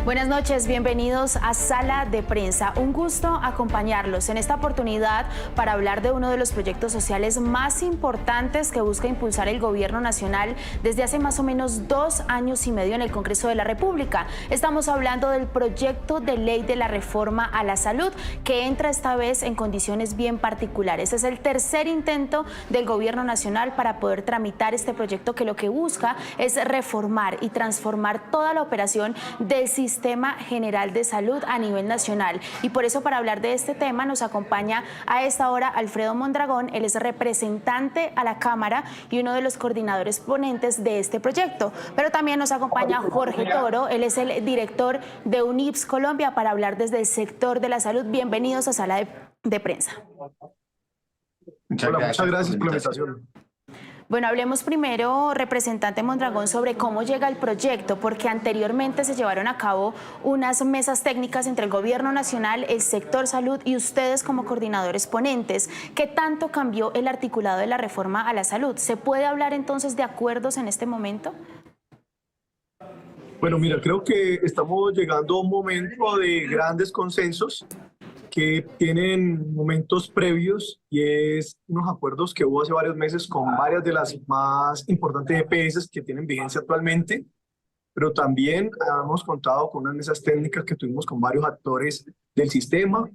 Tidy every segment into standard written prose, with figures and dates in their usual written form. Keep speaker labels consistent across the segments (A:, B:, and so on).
A: Buenas noches, bienvenidos a Sala de Prensa. Un gusto acompañarlos en esta oportunidad para hablar de uno de los proyectos sociales más importantes que busca impulsar el Gobierno Nacional desde hace más o menos 2 años y medio en el Congreso de la República. Estamos hablando del proyecto de ley de la reforma a la salud, que entra esta vez en condiciones bien particulares. Es el tercer intento del Gobierno Nacional para poder tramitar este proyecto que lo que busca es reformar y transformar toda la operación del Sistema General de Salud a nivel nacional. Y por eso, para hablar de este tema, nos acompaña a esta hora Alfredo Mondragón. Él es representante a la Cámara y uno de los coordinadores ponentes de este proyecto. Pero también nos acompaña Jorge Toro. Él es el director de UNIPS Colombia, para hablar desde el sector de la salud. Bienvenidos a Sala de Prensa.
B: Muchas gracias por la invitación.
A: Bueno, hablemos primero, representante Mondragón, sobre cómo llega el proyecto, porque anteriormente se llevaron a cabo unas mesas técnicas entre el Gobierno Nacional, el sector salud y ustedes como coordinadores ponentes. ¿Qué tanto cambió el articulado de la reforma a la salud? ¿Se puede hablar entonces de acuerdos en este momento?
B: Bueno, mira, creo que estamos llegando a un momento de grandes consensos que tienen momentos previos, y es unos acuerdos que hubo hace varios meses con varias de las más importantes EPS que tienen vigencia actualmente, pero también hemos contado con unas mesas técnicas que tuvimos con varios actores del sistema.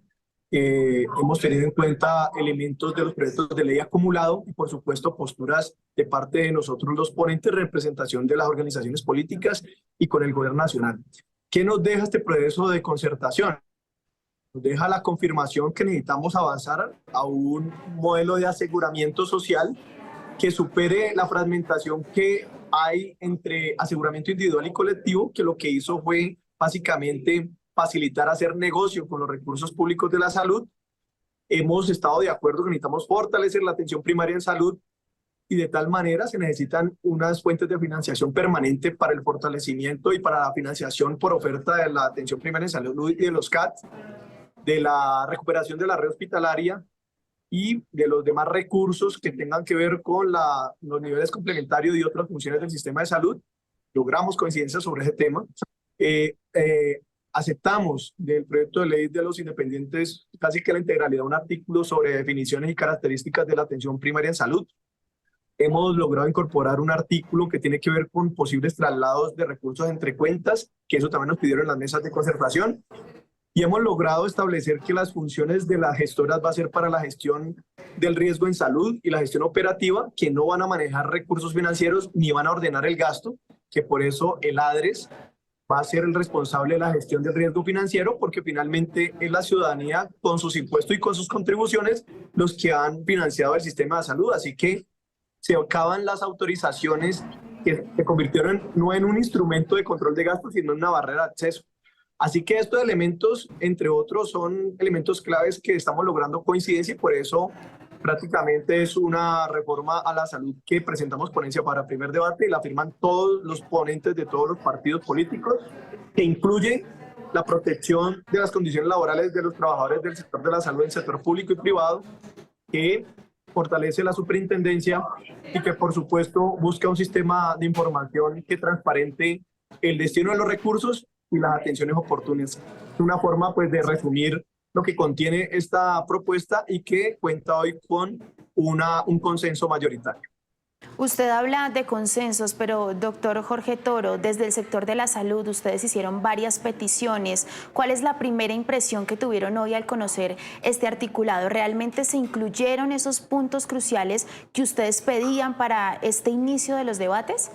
B: Hemos tenido en cuenta elementos de los proyectos de ley acumulado y, por supuesto, posturas de parte de nosotros los ponentes, representación de las organizaciones políticas y con el Gobierno Nacional. ¿Qué nos deja este proceso de concertación? Nos deja la confirmación que necesitamos avanzar a un modelo de aseguramiento social que supere la fragmentación que hay entre aseguramiento individual y colectivo, que lo que hizo fue básicamente facilitar hacer negocio con los recursos públicos de la salud. Hemos estado de acuerdo que necesitamos fortalecer la atención primaria en salud, y de tal manera se necesitan unas fuentes de financiación permanente para el fortalecimiento y para la financiación por oferta de la atención primaria en salud y de los CAT, de la recuperación de la red hospitalaria y de los demás recursos que tengan que ver con los niveles complementarios y otras funciones del sistema de salud. Logramos coincidencia sobre ese tema. Aceptamos del proyecto de ley de los independientes casi que la integralidad, un artículo sobre definiciones y características de la atención primaria en salud. Hemos logrado incorporar un artículo que tiene que ver con posibles traslados de recursos entre cuentas, que eso también nos pidieron en las mesas de concertación. Y hemos logrado establecer que las funciones de las gestoras va a ser para la gestión del riesgo en salud y la gestión operativa, que no van a manejar recursos financieros ni van a ordenar el gasto, que por eso el ADRES va a ser el responsable de la gestión del riesgo financiero, porque finalmente es la ciudadanía con sus impuestos y con sus contribuciones los que han financiado el sistema de salud. Así que se acaban las autorizaciones que se convirtieron no en un instrumento de control de gastos, sino en una barrera de acceso. Así que estos elementos, entre otros, son elementos claves que estamos logrando coincidencia, y por eso prácticamente es una reforma a la salud que presentamos ponencia para primer debate y la firman todos los ponentes de todos los partidos políticos, que incluye la protección de las condiciones laborales de los trabajadores del sector de la salud, del sector público y privado, que fortalece la superintendencia y que, por supuesto, busca un sistema de información que transparente el destino de los recursos y las atenciones oportunas. Una forma, pues, de resumir lo que contiene esta propuesta y que cuenta hoy con un consenso mayoritario.
A: Usted habla de consensos, pero doctor Jorge Toro, desde el sector de la salud ustedes hicieron varias peticiones. ¿Cuál es la primera impresión que tuvieron hoy al conocer este articulado? ¿Realmente se incluyeron esos puntos cruciales que ustedes pedían para este inicio de los debates?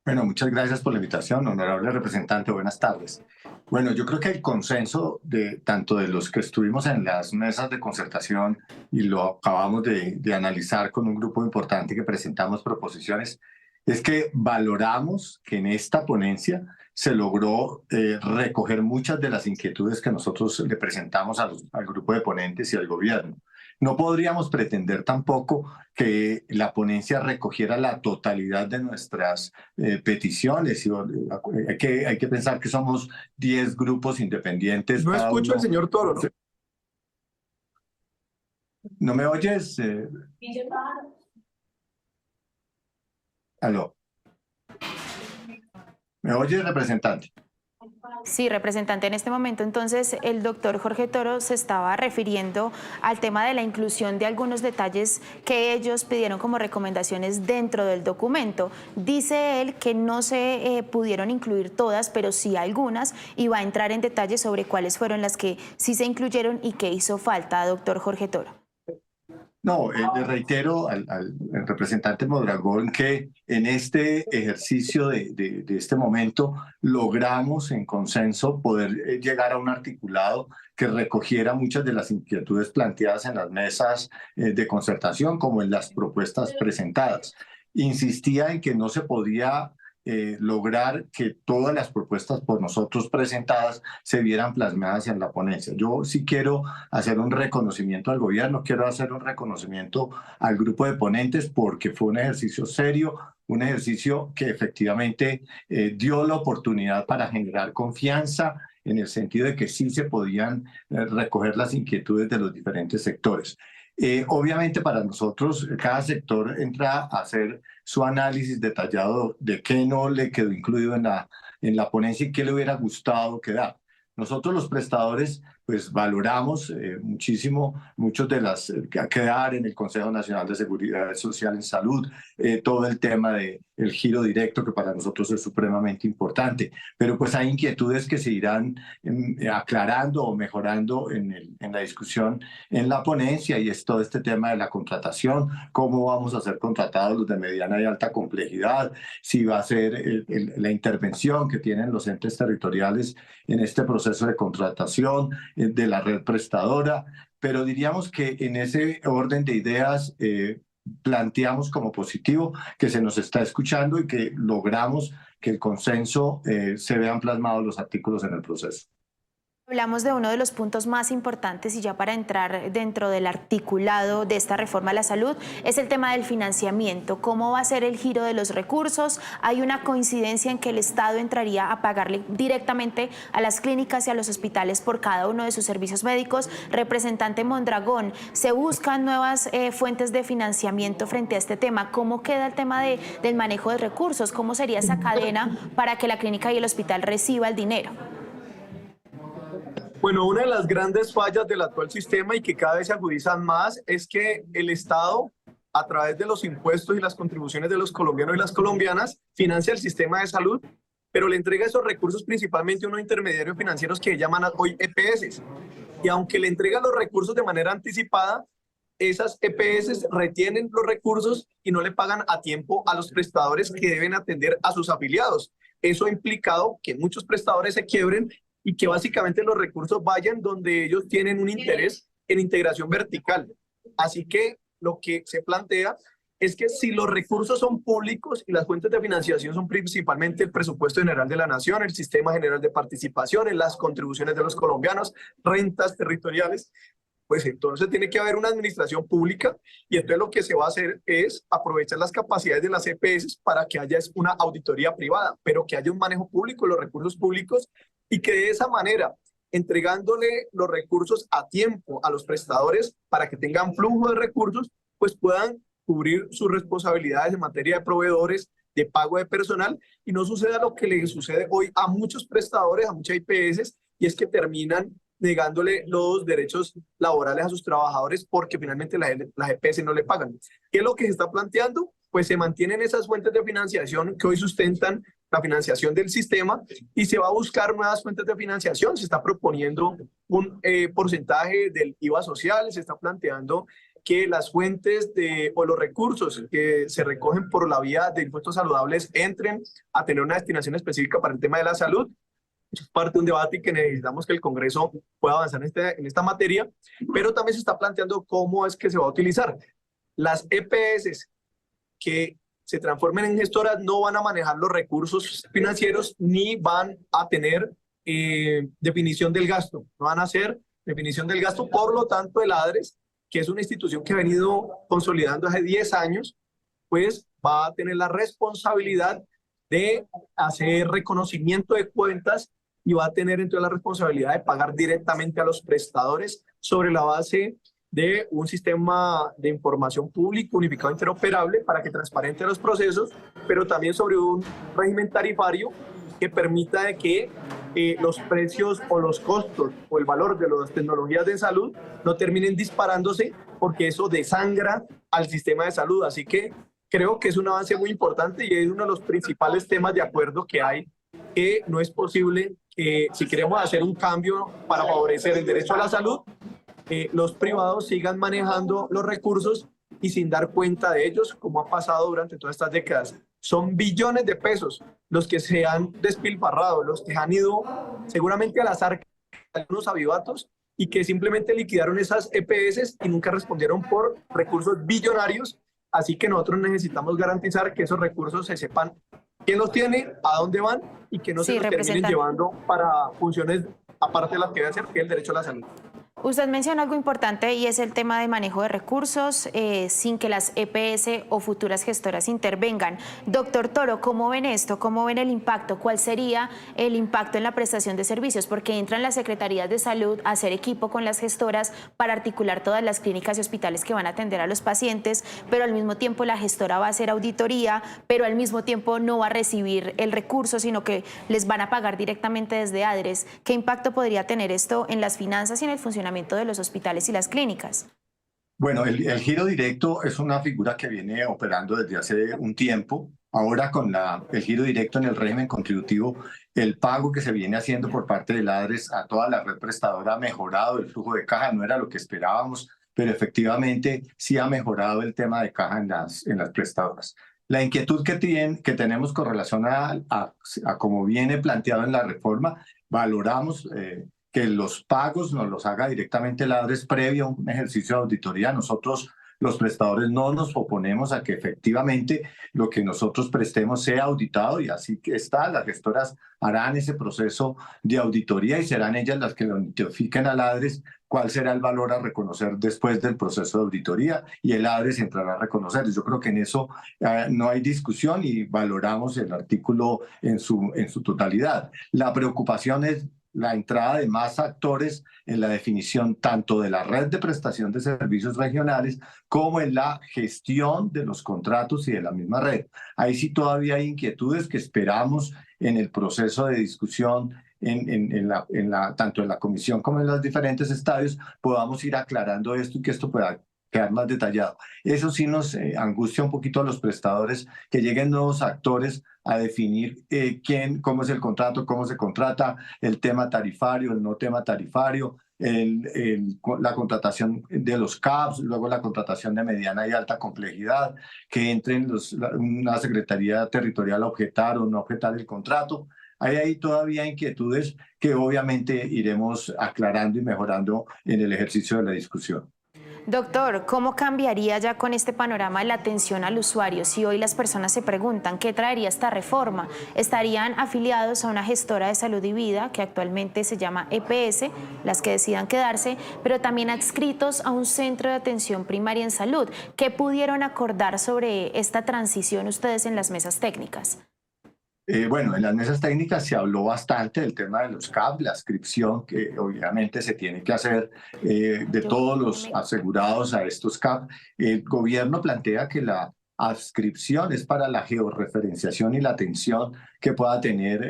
C: Bueno, muchas gracias por la invitación, honorable representante. Buenas tardes. Bueno, yo creo que el consenso tanto de los que estuvimos en las mesas de concertación y lo acabamos de analizar con un grupo importante que presentamos proposiciones, es que valoramos que en esta ponencia se logró recoger muchas de las inquietudes que nosotros le presentamos al grupo de ponentes y al gobierno. No podríamos pretender tampoco que la ponencia recogiera la totalidad de nuestras peticiones. Hay que pensar que somos 10 grupos independientes.
B: No escucho al señor Toro, ¿no?
C: ¿No me oyes? ¿Aló? ¿Me oyes, representante?
A: Sí, representante, en este momento entonces el doctor Jorge Toro se estaba refiriendo al tema de la inclusión de algunos detalles que ellos pidieron como recomendaciones dentro del documento. Dice él que no se pudieron incluir todas, pero sí algunas, y va a entrar en detalles sobre cuáles fueron las que sí se incluyeron y qué hizo falta, doctor Jorge Toro.
C: No, le reitero al representante Mondragón que en este ejercicio de este momento logramos en consenso poder llegar a un articulado que recogiera muchas de las inquietudes planteadas en las mesas de concertación como en las propuestas presentadas. Insistía en que no se podía lograr que todas las propuestas por nosotros presentadas se vieran plasmadas en la ponencia. Yo sí quiero hacer un reconocimiento al gobierno, quiero hacer un reconocimiento al grupo de ponentes porque fue un ejercicio serio, un ejercicio que efectivamente dio la oportunidad para generar confianza en el sentido de que sí se podían recoger las inquietudes de los diferentes sectores. Obviamente para nosotros cada sector entra a hacer su análisis detallado de qué no le quedó incluido en la ponencia y qué le hubiera gustado quedar. Nosotros los prestadores pues valoramos muchísimo muchos de las que quedar en el Consejo Nacional de Seguridad Social en Salud, todo el tema del giro directo que para nosotros es supremamente importante, pero pues hay inquietudes que se irán aclarando o mejorando en la discusión en la ponencia y es todo este tema de la contratación, cómo vamos a ser contratados los de mediana y alta complejidad, si va a ser la intervención que tienen los entes territoriales en este proceso de contratación, de la red prestadora, pero diríamos que en ese orden de ideas planteamos como positivo que se nos está escuchando y que logramos que el consenso se vean plasmados los artículos en el proceso.
A: Hablamos de uno de los puntos más importantes y ya para entrar dentro del articulado de esta reforma a la salud es el tema del financiamiento. ¿Cómo va a ser el giro de los recursos? Hay una coincidencia en que el Estado entraría a pagarle directamente a las clínicas y a los hospitales por cada uno de sus servicios médicos. Representante Mondragón, ¿se buscan nuevas fuentes de financiamiento frente a este tema? ¿Cómo queda el tema del manejo de recursos? ¿Cómo sería esa cadena para que la clínica y el hospital reciba el dinero?
B: Bueno, una de las grandes fallas del actual sistema y que cada vez se agudizan más es que el Estado, a través de los impuestos y las contribuciones de los colombianos y las colombianas, financia el sistema de salud, pero le entrega esos recursos principalmente a unos intermediarios financieros que llaman hoy EPS. Y aunque le entrega los recursos de manera anticipada, esas EPS retienen los recursos y no le pagan a tiempo a los prestadores que deben atender a sus afiliados. Eso ha implicado que muchos prestadores se quiebren y que básicamente los recursos vayan donde ellos tienen un interés en integración vertical. Así que lo que se plantea es que si los recursos son públicos y las fuentes de financiación son principalmente el presupuesto general de la nación, el sistema general de participaciones, las contribuciones de los colombianos, rentas territoriales, pues entonces tiene que haber una administración pública y entonces lo que se va a hacer es aprovechar las capacidades de las EPS para que haya una auditoría privada, pero que haya un manejo público de los recursos públicos y que de esa manera, entregándole los recursos a tiempo a los prestadores para que tengan flujo de recursos, pues puedan cubrir sus responsabilidades en materia de proveedores, de pago de personal y no suceda lo que le sucede hoy a muchos prestadores, a muchas IPS, y es que terminan negándole los derechos laborales a sus trabajadores porque finalmente las EPS no le pagan. ¿Qué es lo que se está planteando? Pues se mantienen esas fuentes de financiación que hoy sustentan la financiación del sistema y se va a buscar nuevas fuentes de financiación. Se está proponiendo un porcentaje del IVA social, se está planteando que las fuentes o los recursos que se recogen por la vía de impuestos saludables entren a tener una destinación específica para el tema de la salud. Es parte de un debate y que necesitamos que el Congreso pueda avanzar en esta materia, pero también se está planteando cómo es que se va a utilizar. Las EPS que se transformen en gestoras no van a manejar los recursos financieros ni van a tener definición del gasto, no van a hacer definición del gasto, por lo tanto el ADRES, que es una institución que ha venido consolidando hace 10 años, pues va a tener la responsabilidad de hacer reconocimiento de cuentas y va a tener entonces la responsabilidad de pagar directamente a los prestadores sobre la base de un sistema de información público unificado interoperable para que transparente los procesos, pero también sobre un régimen tarifario que permita de que los precios o los costos o el valor de las tecnologías de salud no terminen disparándose, porque eso desangra al sistema de salud. Así que creo que es un avance muy importante y es uno de los principales temas de acuerdo que hay, que no es posible que, si queremos hacer un cambio para favorecer el derecho a la salud, los privados sigan manejando los recursos y sin dar cuenta de ellos, como ha pasado durante todas estas décadas. Son billones de pesos los que se han despilfarrado, los que han ido seguramente al azar, algunos avivatos, y que simplemente liquidaron esas EPS y nunca respondieron por recursos billonarios. Así que nosotros necesitamos garantizar que esos recursos se sepan quién los tiene, a dónde van, y que no se los terminen llevando para funciones aparte de las que debe hacer, que es el derecho a la salud.
A: Usted menciona algo importante y es el tema de manejo de recursos sin que las EPS o futuras gestoras intervengan. Doctor Toro, ¿cómo ven esto? ¿Cómo ven el impacto? ¿Cuál sería el impacto en la prestación de servicios? Porque entran las secretarías de salud a hacer equipo con las gestoras para articular todas las clínicas y hospitales que van a atender a los pacientes, pero al mismo tiempo la gestora va a hacer auditoría, pero al mismo tiempo no va a recibir el recurso, sino que les van a pagar directamente desde ADRES. ¿Qué impacto podría tener esto en las finanzas y en el funcionamiento de los hospitales y las clínicas?
C: Bueno, el giro directo es una figura que viene operando desde hace un tiempo. Ahora con el giro directo en el régimen contributivo, el pago que se viene haciendo por parte del ADRES a toda la red prestadora ha mejorado el flujo de caja. No era lo que esperábamos, pero efectivamente sí ha mejorado el tema de caja en las prestadoras. La inquietud que tenemos con relación a cómo viene planteado en la reforma, valoramos que los pagos nos los haga directamente el ADRES previo a un ejercicio de auditoría. Nosotros, los prestadores, no nos oponemos a que efectivamente lo que nosotros prestemos sea auditado, y así que las gestoras harán ese proceso de auditoría y serán ellas las que lo notifiquen al ADRES cuál será el valor a reconocer después del proceso de auditoría, y el ADRES entrará a reconocer. Yo creo que en eso no hay discusión y valoramos el artículo en su totalidad. La preocupación es la entrada de más actores en la definición tanto de la red de prestación de servicios regionales como en la gestión de los contratos y de la misma red. Ahí sí todavía hay inquietudes que esperamos en el proceso de discusión tanto en la comisión como en los diferentes estadios podamos ir aclarando esto y que esto pueda quedar más detallado. Eso sí nos angustia un poquito a los prestadores, que lleguen nuevos actores a definir cómo es el contrato, cómo se contrata, el tema tarifario, el no tema tarifario, la contratación de los CAPs, luego la contratación de mediana y alta complejidad, que entren una secretaría territorial a objetar o no objetar el contrato. Hay todavía inquietudes que obviamente iremos aclarando y mejorando en el ejercicio de la discusión.
A: Doctor, ¿cómo cambiaría ya con este panorama la atención al usuario? Si hoy las personas se preguntan qué traería esta reforma, estarían afiliados a una gestora de salud y vida, que actualmente se llama EPS, las que decidan quedarse, pero también adscritos a un centro de atención primaria en salud. ¿Qué pudieron acordar sobre esta transición ustedes en las mesas técnicas?
C: Bueno, en las mesas técnicas se habló bastante del tema de los CAP, la adscripción que obviamente se tiene que hacer de todos los asegurados a estos CAP. El gobierno plantea que la adscripción es para la georreferenciación y la atención que pueda tener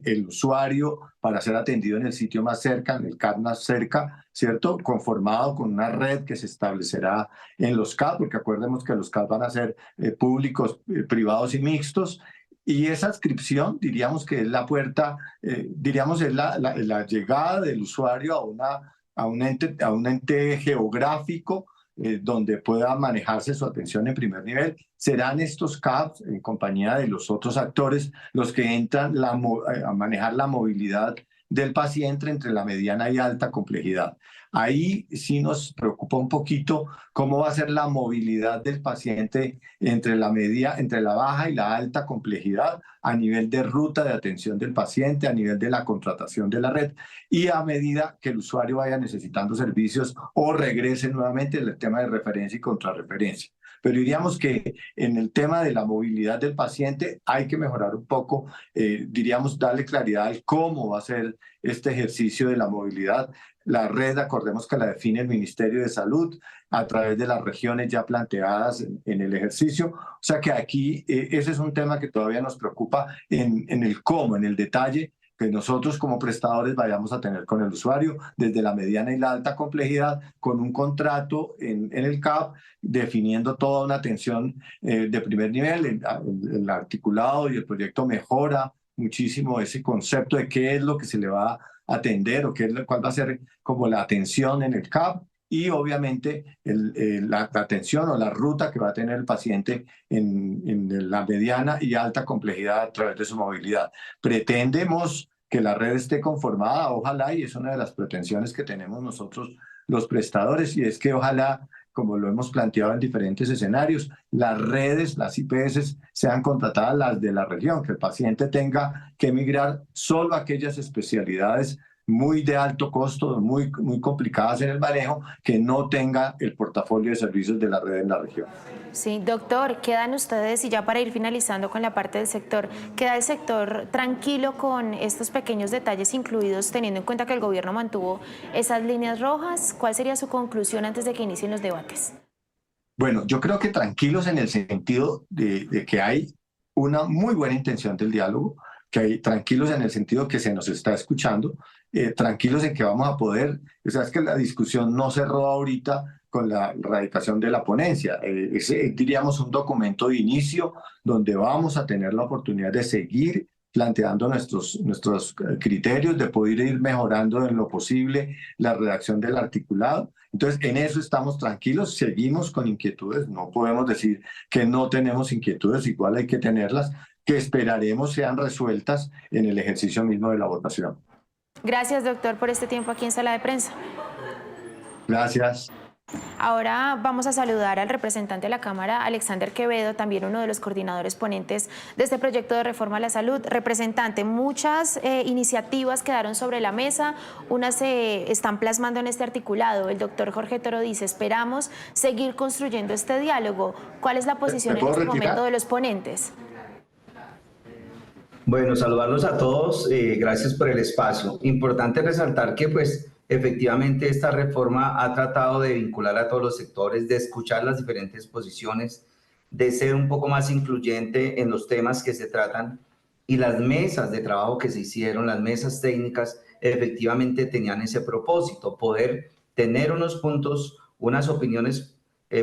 C: el usuario para ser atendido en el sitio más cerca, en el CAP más cerca, ¿cierto? Conformado con una red que se establecerá en los CAP, porque acordemos que los CAP van a ser públicos, privados y mixtos. Y esa adscripción, diríamos que es la puerta, diríamos es la llegada del usuario a un ente geográfico donde pueda manejarse su atención en primer nivel. Serán estos CAPs, en compañía de los otros actores, los que entran a manejar la movilidad del paciente entre la mediana y alta complejidad. Ahí sí nos preocupa un poquito cómo va a ser la movilidad del paciente entre la baja y la alta complejidad a nivel de ruta de atención del paciente, a nivel de la contratación de la red, y a medida que el usuario vaya necesitando servicios o regrese nuevamente el tema de referencia y contrarreferencia. Pero diríamos que en el tema de la movilidad del paciente hay que mejorar un poco, diríamos, darle claridad al cómo va a ser este ejercicio de la movilidad. La red, acordemos que la define el Ministerio de Salud a través de las regiones ya planteadas en el ejercicio. O sea que aquí ese es un tema que todavía nos preocupa en el cómo, en el detalle. que nosotros como prestadores vayamos a tener con el usuario, desde la mediana y la alta complejidad, con un contrato en el CAP, definiendo toda una atención de primer nivel. El articulado y el proyecto mejora muchísimo ese concepto de qué es lo que se le va a atender o cuál va a ser como la atención en el CAP, y obviamente la atención o la ruta que va a tener el paciente en la mediana y alta complejidad a través de su movilidad. Pretendemos que la red esté conformada, ojalá, y es una de las pretensiones que tenemos nosotros los prestadores, y es que ojalá, como lo hemos planteado en diferentes escenarios, las redes, las IPS, sean contratadas las de la región, que el paciente tenga que migrar solo a aquellas especialidades muy de alto costo, muy complicadas en el manejo, que no tenga el portafolio de servicios de la red en la región.
A: Sí, doctor, quedan ustedes, y ya para ir finalizando con la parte del sector, ¿queda el sector tranquilo con estos pequeños detalles incluidos, teniendo en cuenta que el gobierno mantuvo esas líneas rojas? ¿Cuál sería su conclusión antes de que inicien los debates?
C: Bueno, yo creo que tranquilos en el sentido de que hay una muy buena intención del diálogo, que hay tranquilos en el sentido que se nos está escuchando, tranquilos en que vamos a poder, o sea, es que la discusión no cerró ahorita con la radicación de la ponencia, diríamos un documento de inicio donde vamos a tener la oportunidad de seguir planteando nuestros criterios, de poder ir mejorando en lo posible la redacción del articulado. Entonces, en eso estamos tranquilos, seguimos con inquietudes, no podemos decir que no tenemos inquietudes, igual hay que tenerlas, que esperaremos sean resueltas en el ejercicio mismo de la votación.
A: Gracias, doctor, por este tiempo aquí en Sala de Prensa.
C: Gracias.
A: Ahora vamos a saludar al representante de la Cámara, Alexander Quevedo, también uno de los coordinadores ponentes de este proyecto de reforma a la salud. Representante, muchas iniciativas quedaron sobre la mesa, unas se están plasmando en este articulado. El doctor Jorge Toro dice, esperamos seguir construyendo este diálogo. ¿Cuál es la posición en este momento de los ponentes?
D: Bueno, saludarlos a todos, gracias por el espacio. Importante resaltar que pues efectivamente esta reforma ha tratado de vincular a todos los sectores, de escuchar las diferentes posiciones, de ser un poco más incluyente en los temas que se tratan, y las mesas de trabajo que se hicieron, las mesas técnicas, efectivamente tenían ese propósito, poder tener unos puntos, unas opiniones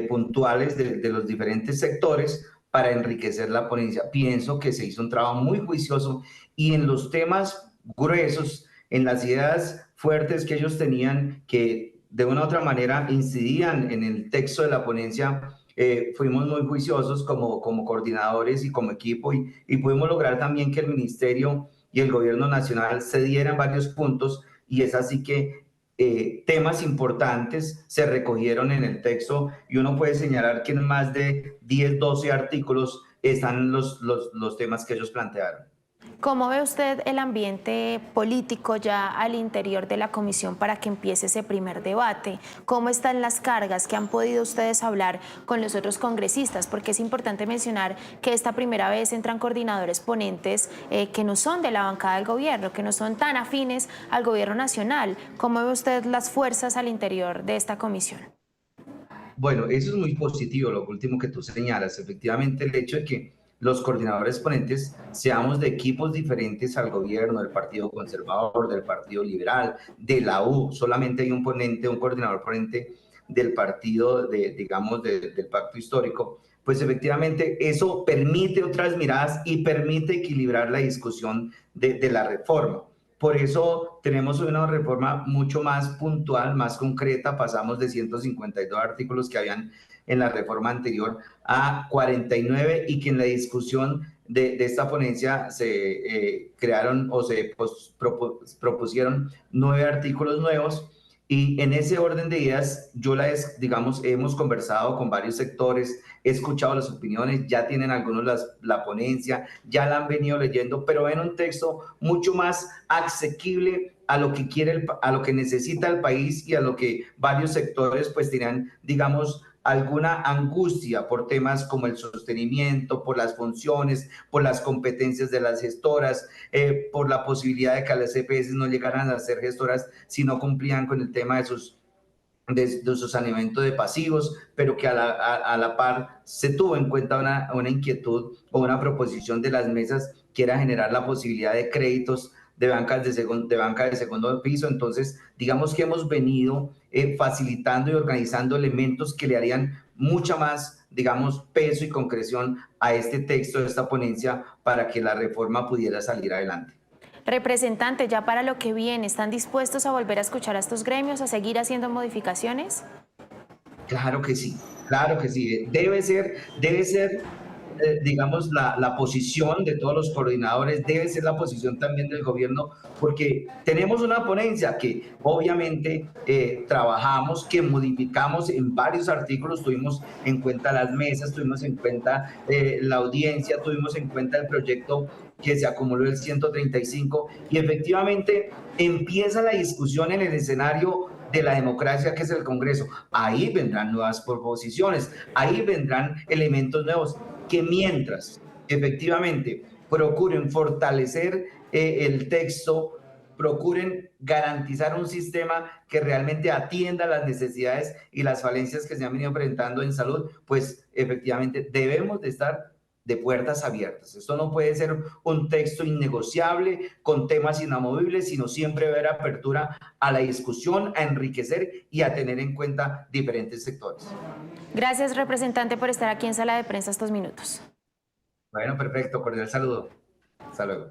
D: puntuales de los diferentes sectores para enriquecer la ponencia. Pienso que se hizo un trabajo muy juicioso, y en los temas gruesos, en las ideas fuertes que ellos tenían, que de una u otra manera incidían en el texto de la ponencia, fuimos muy juiciosos como coordinadores y como equipo, y pudimos lograr también que el Ministerio y el Gobierno Nacional se dieran varios puntos, y es así que temas importantes se recogieron en el texto, y uno puede señalar que en más de 10, 12 artículos están los temas que ellos plantearon.
A: ¿Cómo ve usted el ambiente político ya al interior de la comisión para que empiece ese primer debate? ¿Cómo están las cargas? ¿Qué han podido ustedes hablar con los otros congresistas? Porque es importante mencionar que esta primera vez entran coordinadores ponentes que no son de la bancada del gobierno, que no son tan afines al gobierno nacional. ¿Cómo ve usted las fuerzas al interior de esta comisión?
D: Bueno, eso es muy positivo, lo último que tú señalas. Efectivamente, el hecho de que los coordinadores ponentes seamos de equipos diferentes al gobierno, del Partido Conservador, del Partido Liberal, de la U, solamente hay un ponente, un coordinador ponente del partido, digamos, del Pacto Histórico, pues efectivamente eso permite otras miradas y permite equilibrar la discusión de la reforma. Por eso tenemos una reforma mucho más puntual, más concreta. Pasamos de 152 artículos que habían en la reforma anterior a 49, y que en la discusión de esta ponencia se crearon o se propusieron 9 artículos nuevos. Y en ese orden de ideas, digamos, hemos conversado con varios sectores, he escuchado las opiniones, ya tienen algunos la ponencia, ya la han venido leyendo, pero ven un texto mucho más asequible a lo que quiere, a lo que necesita el país, y a lo que varios sectores pues tenían, digamos, alguna angustia por temas como el sostenimiento, por las funciones, por las competencias de las gestoras, por la posibilidad de que las EPS no llegaran a ser gestoras si no cumplían con el tema de su saneamiento de pasivos, pero que a la par se tuvo en cuenta una inquietud o una proposición de las mesas, que era generar la posibilidad de créditos de banca de segundo piso. Entonces, digamos que hemos venido facilitando y organizando elementos que le harían mucha más, digamos, peso y concreción a este texto, de esta ponencia, para que la reforma pudiera salir adelante.
A: Representante, ya para lo que viene, ¿están dispuestos a volver a escuchar a estos gremios, a seguir haciendo modificaciones?
D: Claro que sí, claro que sí. Debe ser digamos, la posición de todos los coordinadores, debe ser la posición también del gobierno, porque tenemos una ponencia que obviamente trabajamos, que modificamos en varios artículos, tuvimos en cuenta las mesas, tuvimos en cuenta la audiencia, tuvimos en cuenta el proyecto que se acumuló el 135, y efectivamente empieza la discusión en el escenario de la democracia, que es el Congreso. Ahí vendrán nuevas proposiciones, ahí vendrán elementos nuevos, que mientras efectivamente procuren fortalecer el texto, procuren garantizar un sistema que realmente atienda las necesidades y las falencias que se han venido presentando en salud, pues efectivamente debemos de estar de puertas abiertas. Esto no puede ser un texto innegociable con temas inamovibles, sino siempre haber apertura a la discusión, a enriquecer y a tener en cuenta diferentes sectores.
A: Gracias, representante, por estar aquí en Sala de Prensa estos minutos.
D: Bueno, perfecto, cordial saludo. Hasta luego.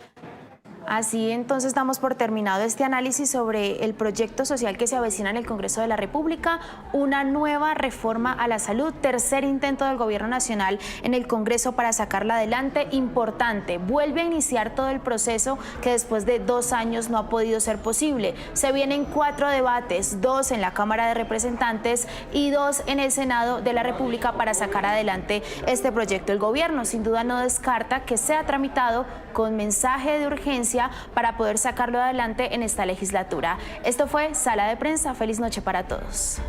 A: Así entonces damos por terminado este análisis sobre el proyecto social que se avecina en el Congreso de la República, una nueva reforma a la salud, tercer intento del Gobierno Nacional en el Congreso para sacarla adelante, importante. Vuelve a iniciar todo el proceso que después de 2 años no ha podido ser posible. Se vienen 4 debates, 2 en la Cámara de Representantes y 2 en el Senado de la República para sacar adelante este proyecto. El Gobierno sin duda no descarta que sea tramitado con mensaje de urgencia para poder sacarlo adelante en esta legislatura. Esto fue Sala de Prensa. Feliz noche para todos.